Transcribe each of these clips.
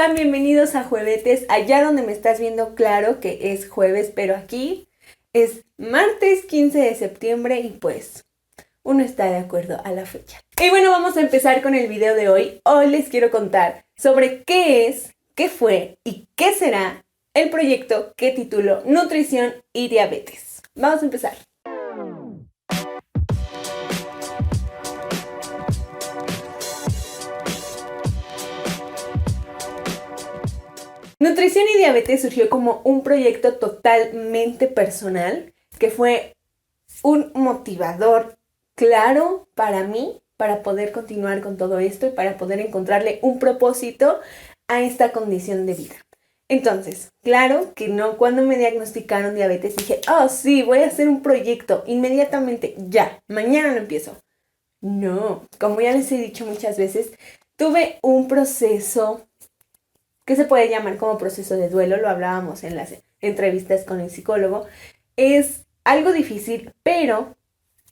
están? Bienvenidos a Juevetes, allá donde me estás viendo, claro que es jueves, pero aquí es martes 15 de septiembre y pues uno está de acuerdo a la fecha. Y bueno, vamos a empezar con el video de hoy. Hoy les quiero contar sobre qué es, qué fue y qué será el proyecto que titulo Nutrición y Diabetes. Vamos a empezar. Nutrición y Diabetes surgió como un proyecto totalmente personal, que fue un motivador claro para mí, para poder continuar con todo esto y para poder encontrarle un propósito a esta condición de vida. Entonces, claro que no, cuando me diagnosticaron diabetes dije, oh sí, voy a hacer un proyecto inmediatamente, ya, mañana lo empiezo. No, como ya les he dicho muchas veces, tuve un proceso que se puede llamar como proceso de duelo, lo hablábamos en las entrevistas con el psicólogo. Es algo difícil, pero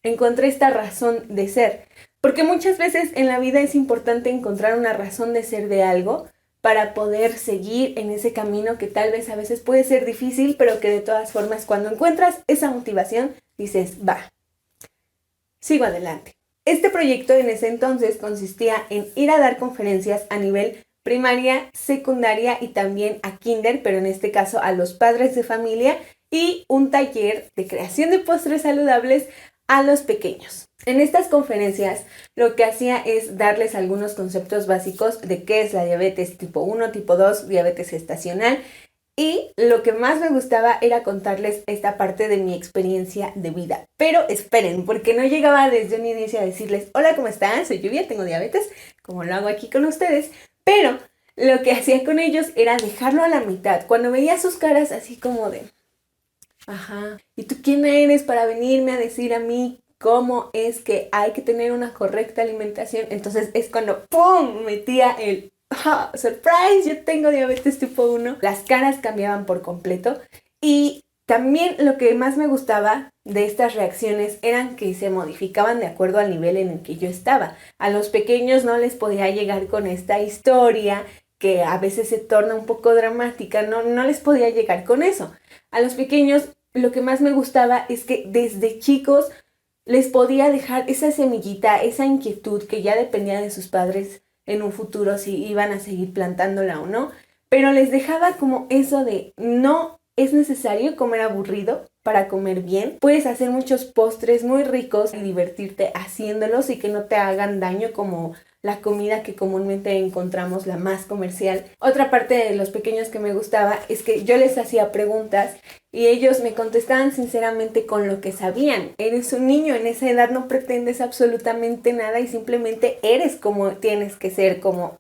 encontré esta razón de ser, porque muchas veces en la vida es importante encontrar una razón de ser de algo para poder seguir en ese camino que tal vez a veces puede ser difícil, pero que de todas formas cuando encuentras esa motivación dices, va, sigo adelante. Este proyecto en ese entonces consistía en ir a dar conferencias a nivel primaria, secundaria y también a kinder, pero en este caso a los padres de familia, y un taller de creación de postres saludables a los pequeños. En estas conferencias lo que hacía es darles algunos conceptos básicos de qué es la diabetes tipo 1, tipo 2, diabetes gestacional, y lo que más me gustaba era contarles esta parte de mi experiencia de vida. Pero esperen, porque no llegaba desde un inicio a decirles, hola, ¿cómo están? Soy Lluvia, tengo diabetes, como lo hago aquí con ustedes. Pero lo que hacía con ellos era dejarlo a la mitad. Cuando veía sus caras así como de, ajá, ¿y tú quién eres para venirme a decir a mí cómo es que hay que tener una correcta alimentación? Entonces es cuando, ¡pum!, metía el, ¡oh, surprise! Yo tengo diabetes tipo 1. Las caras cambiaban por completo. Y también lo que más me gustaba de estas reacciones eran que se modificaban de acuerdo al nivel en el que yo estaba. A los pequeños no les podía llegar con esta historia que a veces se torna un poco dramática, no les podía llegar con eso. A los pequeños lo que más me gustaba es que desde chicos les podía dejar esa semillita, esa inquietud que ya dependía de sus padres en un futuro si iban a seguir plantándola o no, pero les dejaba como eso de no es necesario comer aburrido para comer bien. Puedes hacer muchos postres muy ricos y divertirte haciéndolos y que no te hagan daño como la comida que comúnmente encontramos, la más comercial. Otra parte de los pequeños que me gustaba es que yo les hacía preguntas y ellos me contestaban sinceramente con lo que sabían. Eres un niño, en esa edad no pretendes absolutamente nada y simplemente eres como tienes que ser, como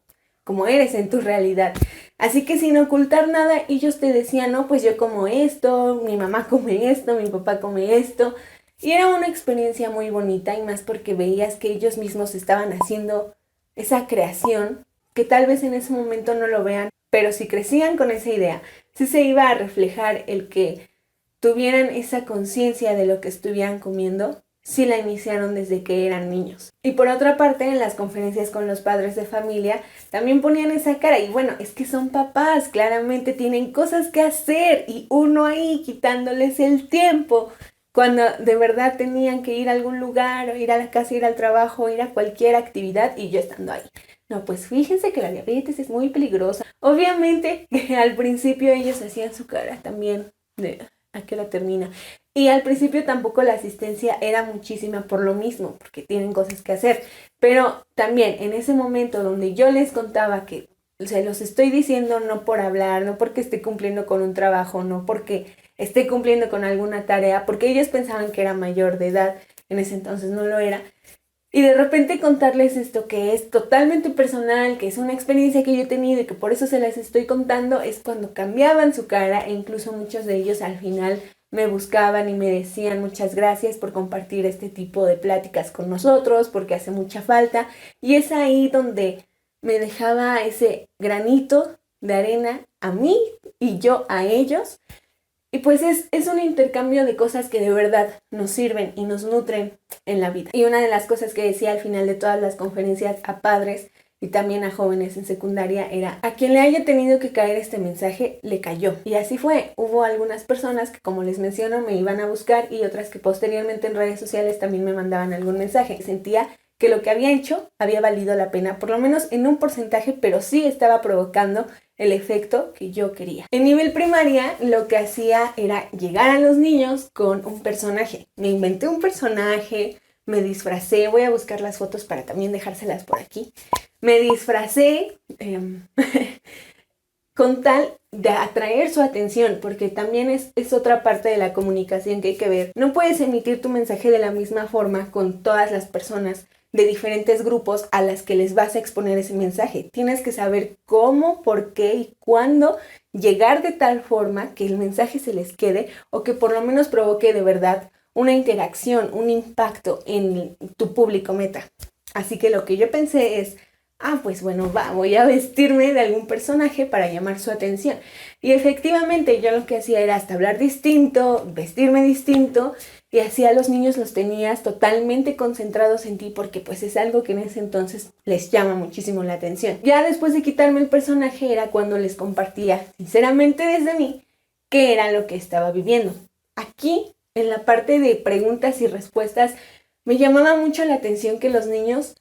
eres en tu realidad. Así que sin ocultar nada, ellos te decían, no, pues yo como esto, mi mamá come esto, mi papá come esto. Y era una experiencia muy bonita y más porque veías que ellos mismos estaban haciendo esa creación, que tal vez en ese momento no lo vean, pero si crecían con esa idea, sí se iba a reflejar el que tuvieran esa conciencia de lo que estuvieran comiendo, sí la iniciaron desde que eran niños. Y por otra parte, en las conferencias con los padres de familia, también ponían esa cara. Y bueno, es que son papás, claramente tienen cosas que hacer y uno ahí quitándoles el tiempo cuando de verdad tenían que ir a algún lugar, o ir a la casa, ir al trabajo, o ir a cualquier actividad y yo estando ahí. No, pues fíjense que la diabetes es muy peligrosa. Obviamente que al principio ellos hacían su cara también de ¿a qué hora termina? Y al principio tampoco la asistencia era muchísima por lo mismo, porque tienen cosas que hacer. Pero también en ese momento donde yo les contaba que se los estoy diciendo no por hablar, no porque esté cumpliendo con un trabajo, no porque esté cumpliendo con alguna tarea, porque ellos pensaban que era mayor de edad, en ese entonces no lo era. Y de repente contarles esto que es totalmente personal, que es una experiencia que yo he tenido y que por eso se las estoy contando, es cuando cambiaban su cara e incluso muchos de ellos al final me buscaban y me decían muchas gracias por compartir este tipo de pláticas con nosotros, porque hace mucha falta. Y es ahí donde me dejaba ese granito de arena a mí y yo a ellos. Y pues es un intercambio de cosas que de verdad nos sirven y nos nutren en la vida. Y una de las cosas que decía al final de todas las conferencias a padres y también a jóvenes en secundaria era: a quien le haya tenido que caer este mensaje, le cayó. Y así fue. Hubo algunas personas que, como les menciono, me iban a buscar y otras que posteriormente en redes sociales también me mandaban algún mensaje. Sentía que lo que había hecho había valido la pena, por lo menos en un porcentaje, pero sí estaba provocando el efecto que yo quería. En nivel primaria, lo que hacía era llegar a los niños con un personaje. Me inventé un personaje, me disfracé, voy a buscar las fotos para también dejárselas por aquí. Me disfracé con tal de atraer su atención, porque también es otra parte de la comunicación que hay que ver. No puedes emitir tu mensaje de la misma forma con todas las personas de diferentes grupos a las que les vas a exponer ese mensaje. Tienes que saber cómo, por qué y cuándo llegar de tal forma que el mensaje se les quede o que por lo menos provoque de verdad una interacción, un impacto en tu público meta. Así que lo que yo pensé es: pues bueno, voy a vestirme de algún personaje para llamar su atención. Y efectivamente yo lo que hacía era hasta hablar distinto, vestirme distinto, y así a los niños los tenías totalmente concentrados en ti, porque pues es algo que en ese entonces les llama muchísimo la atención. Ya después de quitarme el personaje era cuando les compartía sinceramente desde mí qué era lo que estaba viviendo. Aquí, en la parte de preguntas y respuestas, me llamaba mucho la atención que los niños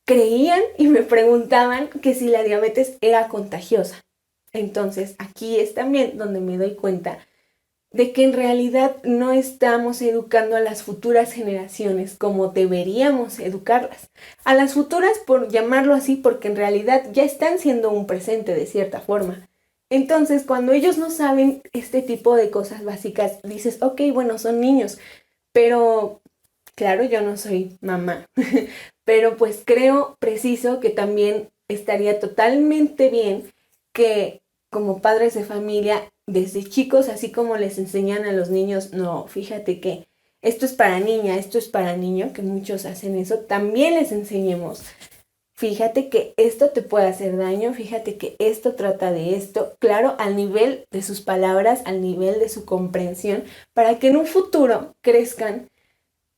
creían y me preguntaban que si la diabetes era contagiosa. Entonces aquí es también donde me doy cuenta de que en realidad no estamos educando a las futuras generaciones como deberíamos educarlas. A las futuras, por llamarlo así, porque en realidad ya están siendo un presente de cierta forma. Entonces, cuando ellos no saben este tipo de cosas básicas, dices: ok, bueno, son niños, pero claro, yo no soy mamá, pero pues creo preciso que también estaría totalmente bien que como padres de familia, desde chicos, así como les enseñan a los niños: no, fíjate que esto es para niña, esto es para niño, que muchos hacen eso, también les enseñemos: fíjate que esto te puede hacer daño, fíjate que esto trata de esto, claro, al nivel de sus palabras, al nivel de su comprensión, para que en un futuro crezcan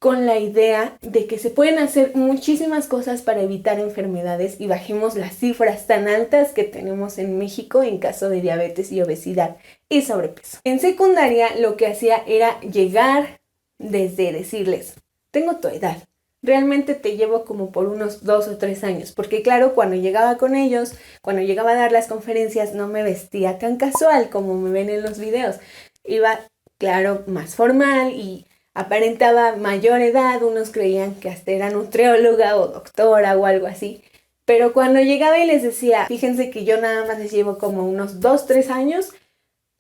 con la idea de que se pueden hacer muchísimas cosas para evitar enfermedades y bajemos las cifras tan altas que tenemos en México en caso de diabetes y obesidad y sobrepeso. En secundaria lo que hacía era llegar desde decirles: tengo tu edad, realmente te llevo como por unos 2 o 3 años, porque claro, cuando llegaba con ellos, cuando llegaba a dar las conferencias, no me vestía tan casual como me ven en los videos. Iba, claro, más formal y aparentaba mayor edad. Unos creían que hasta era nutrióloga o doctora o algo así. Pero cuando llegaba y les decía: fíjense que yo nada más les llevo como unos 2, 3 años,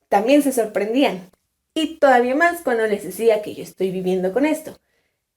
también se sorprendían. Y todavía más cuando les decía que yo estoy viviendo con esto.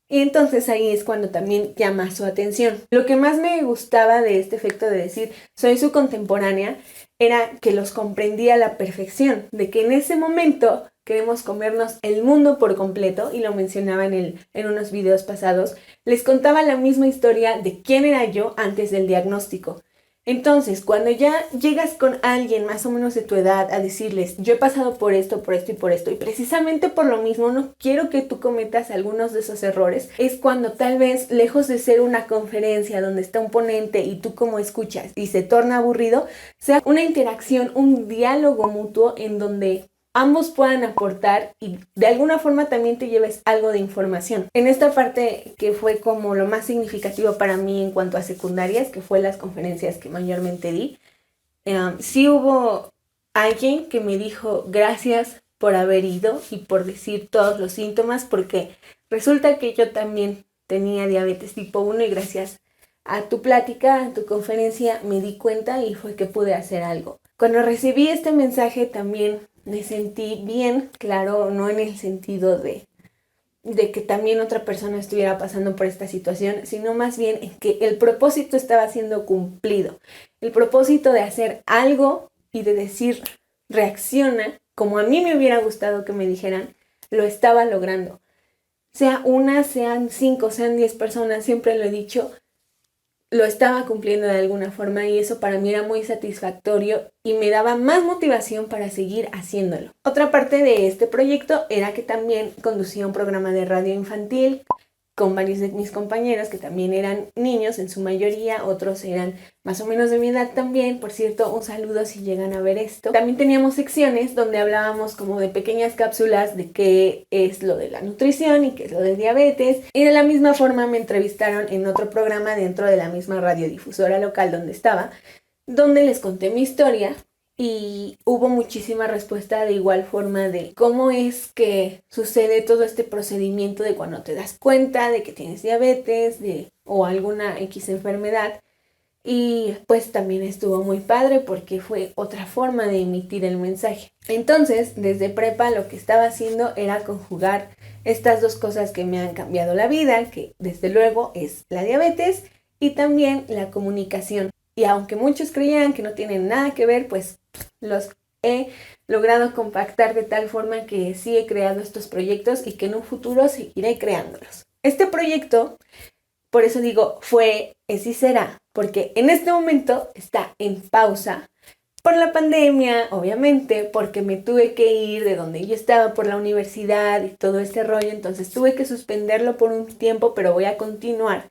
Y entonces ahí es cuando también llama su atención. Lo que más me gustaba de este efecto de decir soy su contemporánea era que los comprendía a la perfección, de que en ese momento queremos comernos el mundo por completo, y lo mencionaba en unos videos pasados. Les contaba la misma historia de quién era yo antes del diagnóstico. Entonces, cuando ya llegas con alguien más o menos de tu edad a decirles: yo he pasado por esto y por esto, y precisamente por lo mismo no quiero que tú cometas algunos de esos errores, es cuando tal vez, lejos de ser una conferencia donde está un ponente y tú como escuchas y se torna aburrido, sea una interacción, un diálogo mutuo en donde ambos puedan aportar y de alguna forma también te lleves algo de información. En esta parte que fue como lo más significativo para mí en cuanto a secundarias, que fue las conferencias que mayormente di, sí hubo alguien que me dijo: gracias por haber ido y por decir todos los síntomas, porque resulta que yo también tenía diabetes tipo 1 y gracias a tu plática, a tu conferencia, me di cuenta y fue que pude hacer algo. Cuando recibí este mensaje también me sentí bien, claro, no en el sentido de que también otra persona estuviera pasando por esta situación, sino más bien en que el propósito estaba siendo cumplido. El propósito de hacer algo y de decir: reacciona, como a mí me hubiera gustado que me dijeran, lo estaba logrando. Sea una, sean 5, sean 10 personas, siempre lo he dicho, lo estaba cumpliendo de alguna forma, y eso para mí era muy satisfactorio y me daba más motivación para seguir haciéndolo. Otra parte de este proyecto era que también conducía un programa de radio infantil con varios de mis compañeros que también eran niños en su mayoría, otros eran más o menos de mi edad también. Por cierto, un saludo si llegan a ver esto. También teníamos secciones donde hablábamos como de pequeñas cápsulas de qué es lo de la nutrición y qué es lo del diabetes. Y de la misma forma me entrevistaron en otro programa dentro de la misma radiodifusora local donde estaba, donde les conté mi historia. Y hubo muchísima respuesta de igual forma de cómo es que sucede todo este procedimiento de cuando te das cuenta de que tienes diabetes o alguna X enfermedad. Y pues también estuvo muy padre porque fue otra forma de emitir el mensaje. Entonces, desde prepa lo que estaba haciendo era conjugar estas dos cosas que me han cambiado la vida, que desde luego es la diabetes y también la comunicación. Y aunque muchos creían que no tienen nada que ver, pues los he logrado compactar de tal forma que sí he creado estos proyectos y que en un futuro seguiré creándolos. Este proyecto, por eso digo, es y será, porque en este momento está en pausa por la pandemia, obviamente, porque me tuve que ir de donde yo estaba por la universidad y todo este rollo, entonces tuve que suspenderlo por un tiempo, pero voy a continuar.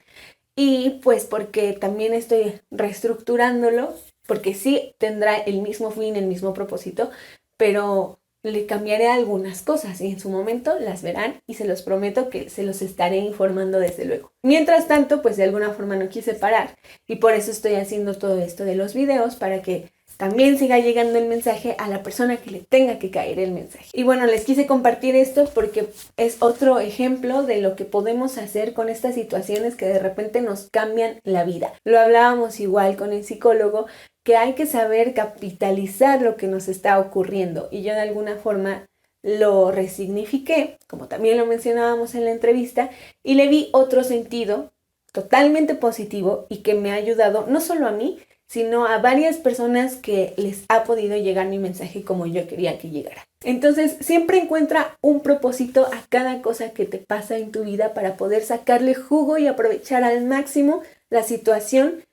Y pues porque también estoy reestructurándolo, porque sí tendrá el mismo fin, el mismo propósito, pero le cambiaré algunas cosas y en su momento las verán y se los prometo que se los estaré informando desde luego. Mientras tanto, pues de alguna forma no quise parar y por eso estoy haciendo todo esto de los videos para que también siga llegando el mensaje a la persona que le tenga que caer el mensaje. Y bueno, les quise compartir esto porque es otro ejemplo de lo que podemos hacer con estas situaciones que de repente nos cambian la vida. Lo hablábamos igual con el psicólogo, que hay que saber capitalizar lo que nos está ocurriendo. Y yo de alguna forma lo resignifiqué, como también lo mencionábamos en la entrevista, y le vi otro sentido totalmente positivo y que me ha ayudado no solo a mí, sino a varias personas que les ha podido llegar mi mensaje como yo quería que llegara. Entonces, siempre encuentra un propósito a cada cosa que te pasa en tu vida para poder sacarle jugo y aprovechar al máximo la situación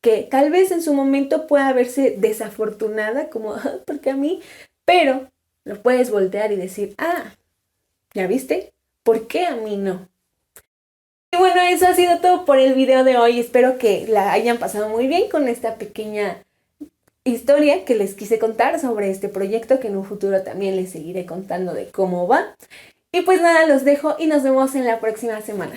que tal vez en su momento pueda verse desafortunada, como, porque a mí, pero lo puedes voltear y decir, ¿ya viste? ¿Por qué a mí no? Y bueno, eso ha sido todo por el video de hoy. Espero que la hayan pasado muy bien con esta pequeña historia que les quise contar sobre este proyecto, que en un futuro también les seguiré contando de cómo va. Y pues nada, los dejo y nos vemos en la próxima semana.